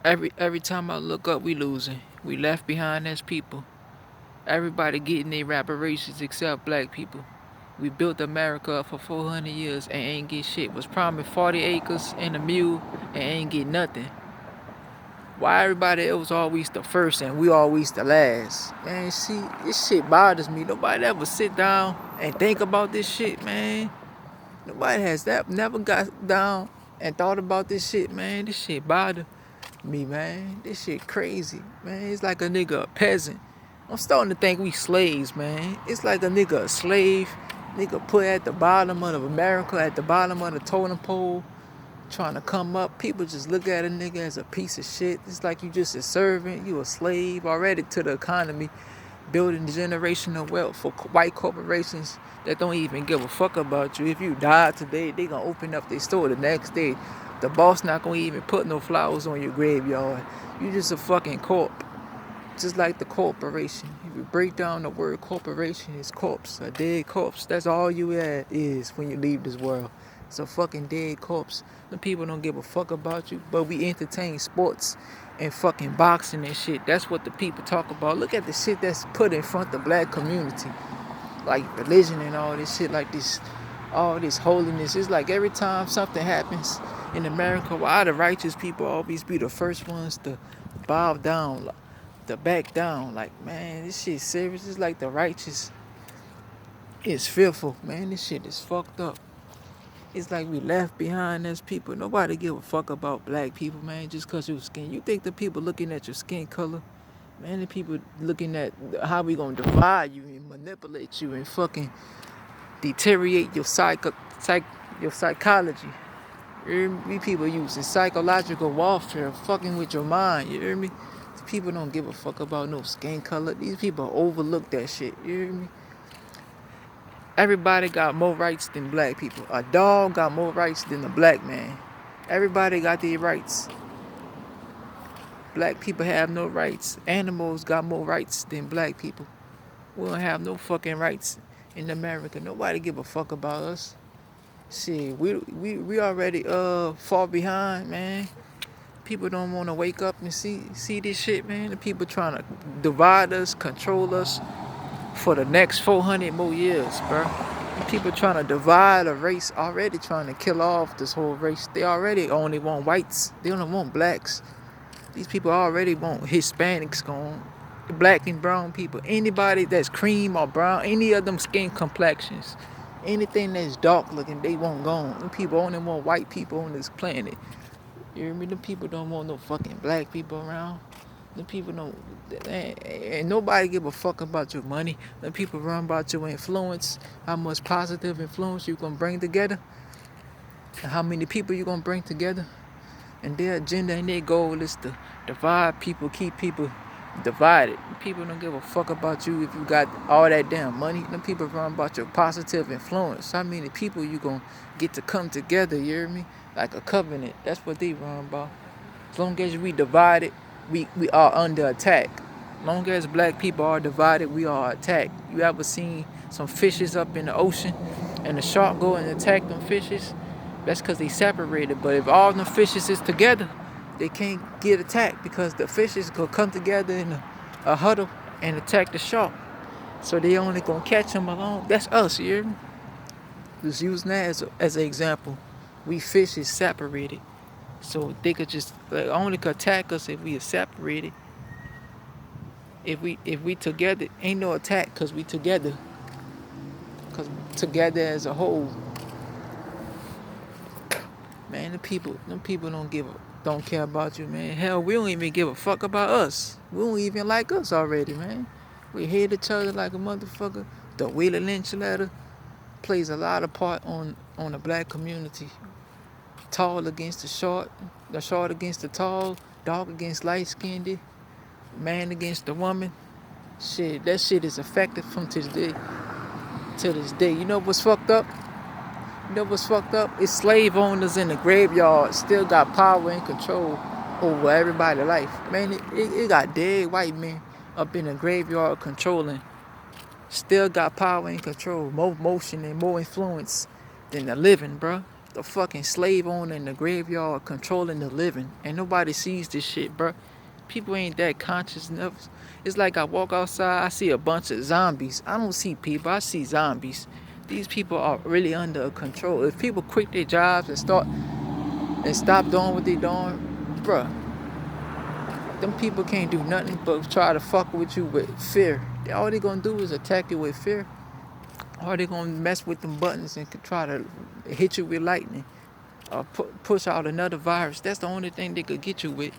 Every time I look up, we losing. We left behind as people. Everybody getting their reparations except black people. We built America up for 400 years and ain't get shit. Was promised 40 acres and a mule and ain't get nothing. Why everybody else always the first and we always the last? Man, see, this shit bothers me. Nobody ever sit down and think about this shit, man. Nobody has that never got down and thought about this shit, man. This shit bother me, man. This shit crazy, man. It's like a nigga a peasant. I'm starting to think we slaves, man. It's like a nigga a slave, nigga put at the bottom of America, at the bottom of the totem pole, trying to come up. People just look at a nigga as a piece of shit. It's like you just a servant, you a slave already to the economy, building generational wealth for white corporations that don't even give a fuck about you. If you die today, they gonna open up their store the next day. The boss not gonna even put no flowers on your graveyard. You just a fucking corp. Just like the corporation. If you break down the word corporation, it's corpse, a dead corpse. That's all you is when you leave this world. It's a fucking dead corpse. The people don't give a fuck about you, but we entertain sports and fucking boxing and shit. That's what the people talk about. Look at the shit that's put in front of the black community. Like religion and all this shit, like this, all this holiness. It's like every time something happens in America, why the righteous people always be the first ones to bow down, to back down? Like, man, this shit serious. It's like the righteous is fearful, man. This shit is fucked up. It's like we left behind as people. Nobody give a fuck about black people, man, just cause your skin. You think the people looking at your skin color? Man, the people looking at how we gonna divide you and manipulate you and fucking deteriorate your your psychology. You hear me? We people using psychological warfare, fucking with your mind. You hear me? People don't give a fuck about no skin color. These people overlook that shit. You hear me? Everybody got more rights than black people. A dog got more rights than a black man. Everybody got their rights. Black people have no rights. Animals got more rights than black people. We don't have no fucking rights in America. Nobody give a fuck about us. Shit, we already far behind, man. People don't want to wake up and see this shit, man. The people trying to divide us, control us for the next 400 more years, bro. People trying to divide a race, already trying to kill off this whole race. They already only want whites. They only want blacks. These people already want Hispanics gone. Black and brown people. Anybody that's cream or brown, any of them skin complexions. Anything that's dark looking, they want gone. Them people only want white people on this planet. You hear me? Them people don't want no fucking black people around. Them people don't, and nobody give a fuck about your money. Them people run about your influence, how much positive influence you gonna bring together, and how many people you gonna bring together. And their agenda and their goal is to divide people, keep people divided. People don't give a fuck about you if you got all that damn money. Them people run about your positive influence. How many people you gonna get to come together, you hear me? Like a covenant. That's what they run about. As long as we divided, we are under attack. As long as black people are divided, we are attacked. You ever seen some fishes up in the ocean and the shark go and attack them fishes? That's because they separated. But if all them fishes is together, they can't get attacked because the fishes go come together in a huddle and attack the shark. So they only gonna catch them alone. That's us, you hear me? Just using that as an example. We fish is separated. So they could just only could attack us if we are separated. If we together, ain't no attack because we together. Because together as a whole. Man, them people don't care about you, man. Hell, we don't even give a fuck about us. We don't even like us already, man. We hate each other like a motherfucker. The Wheeler Lynch letter plays a lot of part on the black community. Tall against the short against the tall, dark against light skinned, man against the woman. Shit, that shit is effective from to this day. You know what's fucked up? You know what's fucked up? It's slave owners in the graveyard still got power and control over everybody's life. Man, it got dead white men up in the graveyard controlling. Still got power and control, more motion and more influence than the living, bro. the fucking slave owner in the graveyard controlling the living, and nobody sees this shit, bro. People ain't that conscious enough. It's like I walk outside, I see a bunch of zombies. I don't see people, I see zombies. These people are really under control. If people quit their jobs and stop doing what they doing, bruh, them people can't do nothing but try to fuck with you with fear. All they gonna do is attack you with fear. Or they gonna mess with them buttons and try to hit you with lightning or push out another virus. That's the only thing they could get you with.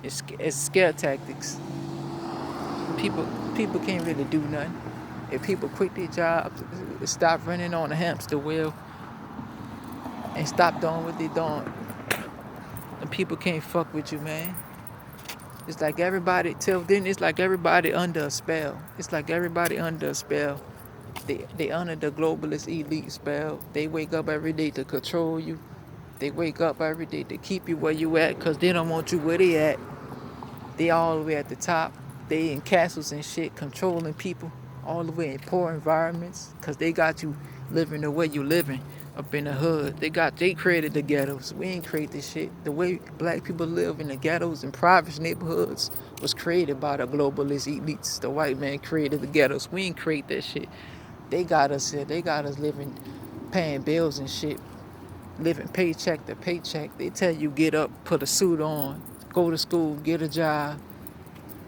It's scare tactics. People can't really do nothing. If people quit their jobs, stop running on the hamster wheel, and stop doing what they doing, and people can't fuck with you, man. It's like everybody till then. It's like everybody under a spell. It's like everybody under a spell. They under the globalist elite spell. They wake up every day to control you. They wake up every day to keep you where you at, cause they don't want you where they at. They all the way at the top. They in castles and shit, controlling people all the way in poor environments, cause they got you living the way you living up in the hood. They created the ghettos. We ain't create this shit. The way black people live in the ghettos and private neighborhoods was created by the globalist elites. The white man created the ghettos. We ain't create that shit. They got us here. They got us living, paying bills and shit, living paycheck to paycheck. They tell you get up, put a suit on, go to school, get a job,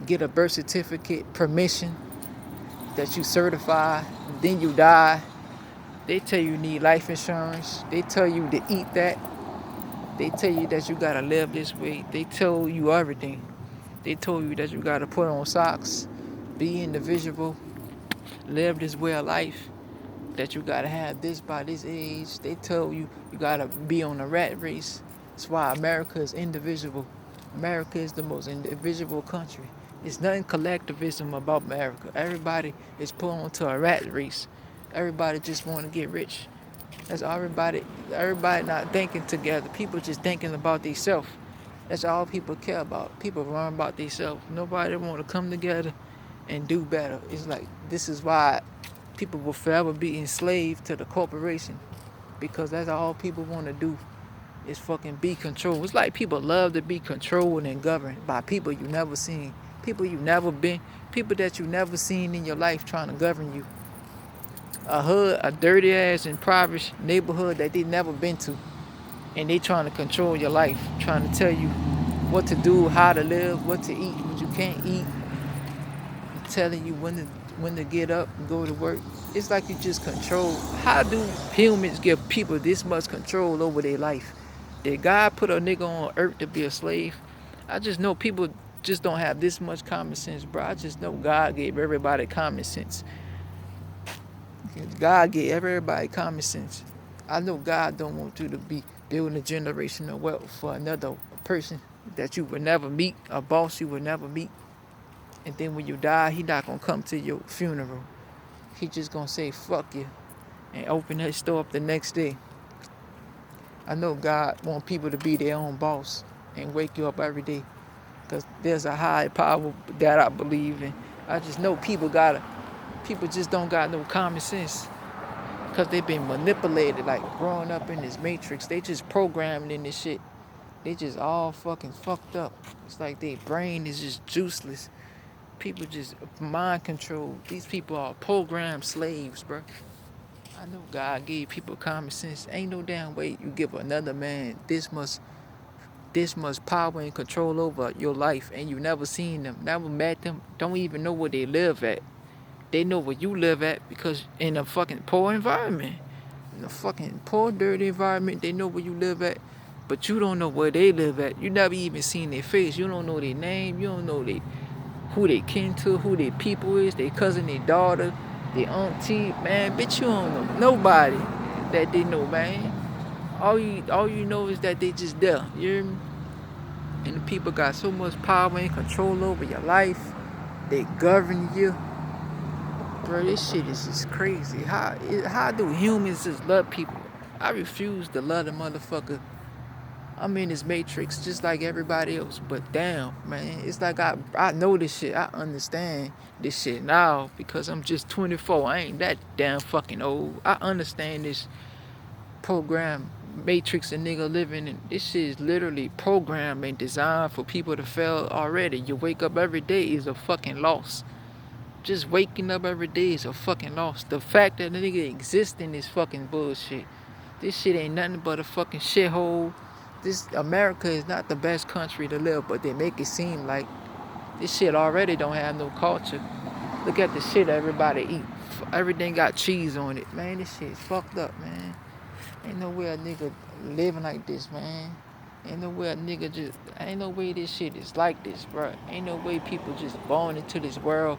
get a birth certificate, permission that you certify, then you die. They tell you need life insurance. They tell you to eat that. They tell you that you gotta live this way. They tell you everything. They told you that you gotta put on socks, be individual, live this way of life, that you gotta have this by this age. They tell you you gotta be on a rat race. That's why America is indivisible. America is the most indivisible country. There's nothing collectivism about America. Everybody is put onto a rat race. Everybody just want to get rich. That's all everybody not thinking together. People just thinking about themselves. That's all people care about. People run about themselves. Nobody want to come together and do better. It's like, this is why people will forever be enslaved to the corporation, because that's all people want to do is fucking be controlled. It's like people love to be controlled and governed by people you never seen, people you never been, people that you never seen in your life trying to govern you. A dirty ass and impoverished neighborhood that they never been to, and they trying to control your life, trying to tell you what to do, how to live, what to eat, what you can't eat, telling you when to get up and go to work. It's like you just control. How do humans give people this much control over their life? Did God put a nigga on earth to be a slave? I just know people just don't have this much common sense, bro. I just know God gave everybody common sense. God gave everybody common sense. I know God don't want you to be building a generational wealth for another person that you would never meet, a boss you would never meet. And then when you die, he not gonna come to your funeral. He just gonna say fuck you and open his store up the next day. I know God want people to be their own boss and wake you up every day, because there's a high power that I believe in. I just know people just don't got no common sense, because they've been manipulated, like growing up in this matrix. They just programmed in this shit. They just all fucking fucked up. It's like their brain is just juiceless. People just mind control. These people are programmed slaves, bro. I know God gave people common sense. Ain't no damn way you give another man this much power and control over your life, and you never seen them, never met them, don't even know where they live at. They know where you live at, because in a fucking poor environment, in a fucking poor, dirty environment, they know where you live at, but you don't know where they live at. You never even seen their face. You don't know their name. You don't know who they kin to, who their people is, their cousin, their daughter, their auntie. Man, bitch, you don't know nobody that they know, man. All you know is that they just there. You hear me? And the people got so much power and control over your life. They govern you. Bro, this shit is just crazy. How do humans just love people? I refuse to love the motherfucker. I'm in this matrix just like everybody else, but damn, man, it's like I know this shit. I understand this shit now because I'm just 24. I ain't that damn fucking old. I understand this program matrix a nigga living in. This shit is literally programmed and designed for people to fail already. You wake up every day is a fucking loss. Just waking up every day is a fucking loss. The fact that a nigga existing is fucking bullshit. This shit ain't nothing but a fucking shithole. This America is not the best country to live, but they make it seem like this shit already don't have no culture. Look at the shit everybody eat. Everything got cheese on it. Man, this shit is fucked up, man. Ain't no way a nigga living like this, man. Ain't no way a nigga just, ain't no way this shit is like this, bro. Ain't no way people just born into this world.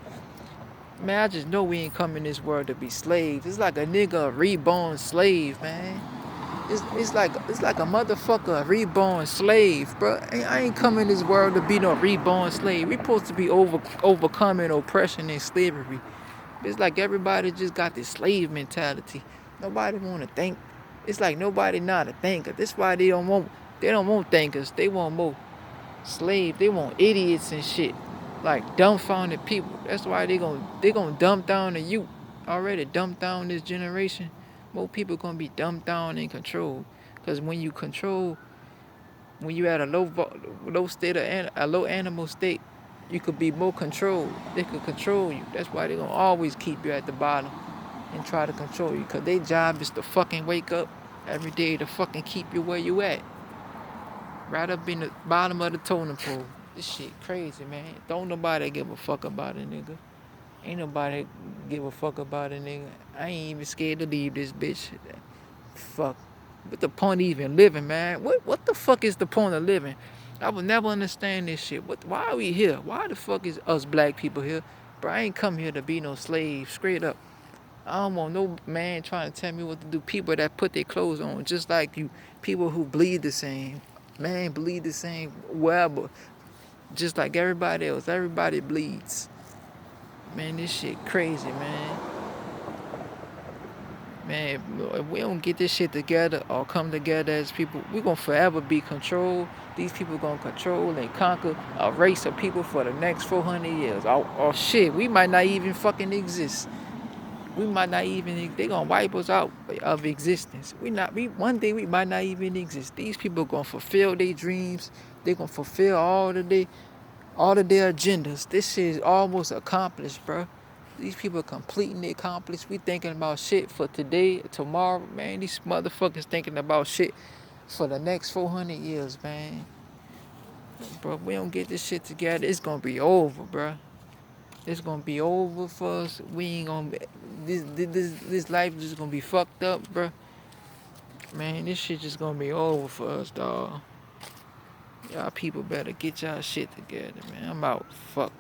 Man, I just know we ain't come in this world to be slaves. It's like a nigga a reborn slave, man. It's like a motherfucker a reborn slave, bro. I ain't come in this world to be no reborn slave. We supposed to be overcoming oppression and slavery. It's like everybody just got this slave mentality. Nobody want to think. It's like nobody not a thinker. That's why they don't want thinkers. They want more slaves. They want idiots and shit. Like dumbfounded people. That's why they gonna dumb down the youth. Already dumb down this generation. More people gonna be dumbed down and controlled. Cause when you control, when you at a low state of a low animal state, you could be more controlled. They could control you. That's why they gonna always keep you at the bottom and try to control you. Cause their job is to fucking wake up every day to fucking keep you where you at. Right up in the bottom of the totem pole. This shit crazy, man. Don't nobody give a fuck about it, nigga. Ain't nobody give a fuck about it, nigga. I ain't even scared to leave this bitch. Fuck. What the point of even living, man? What the fuck is the point of living? I will never understand this shit. Why are we here? Why the fuck is us black people here? Bro, I ain't come here to be no slave. Straight up. I don't want no man trying to tell me what to do. People that put their clothes on just like you. People who bleed the same. Man, bleed the same. Wherever. Just like everybody else. Everybody bleeds. Man, this shit crazy, man. Man, if we don't get this shit together or come together as people, we gonna forever be controlled. These people gonna control and conquer a race of people for the next 400 years. Or shit, we might not even fucking exist. We might not even, they gonna wipe us out of existence. One day we might not even exist. These people gonna fulfill their dreams. They gonna fulfill all of their agendas. This shit is almost accomplished, bro. These people are completely accomplished. We thinking about shit for today, tomorrow, man. These motherfuckers thinking about shit for the next 400 years, man. Bro, if we don't get this shit together, it's gonna be over, bro. It's gonna be over for us. We ain't gonna be, this life is just gonna be fucked up, bro. Man, this shit just gonna be over for us, dawg. Y'all people better get y'all shit together, man. I'm out. Fuck.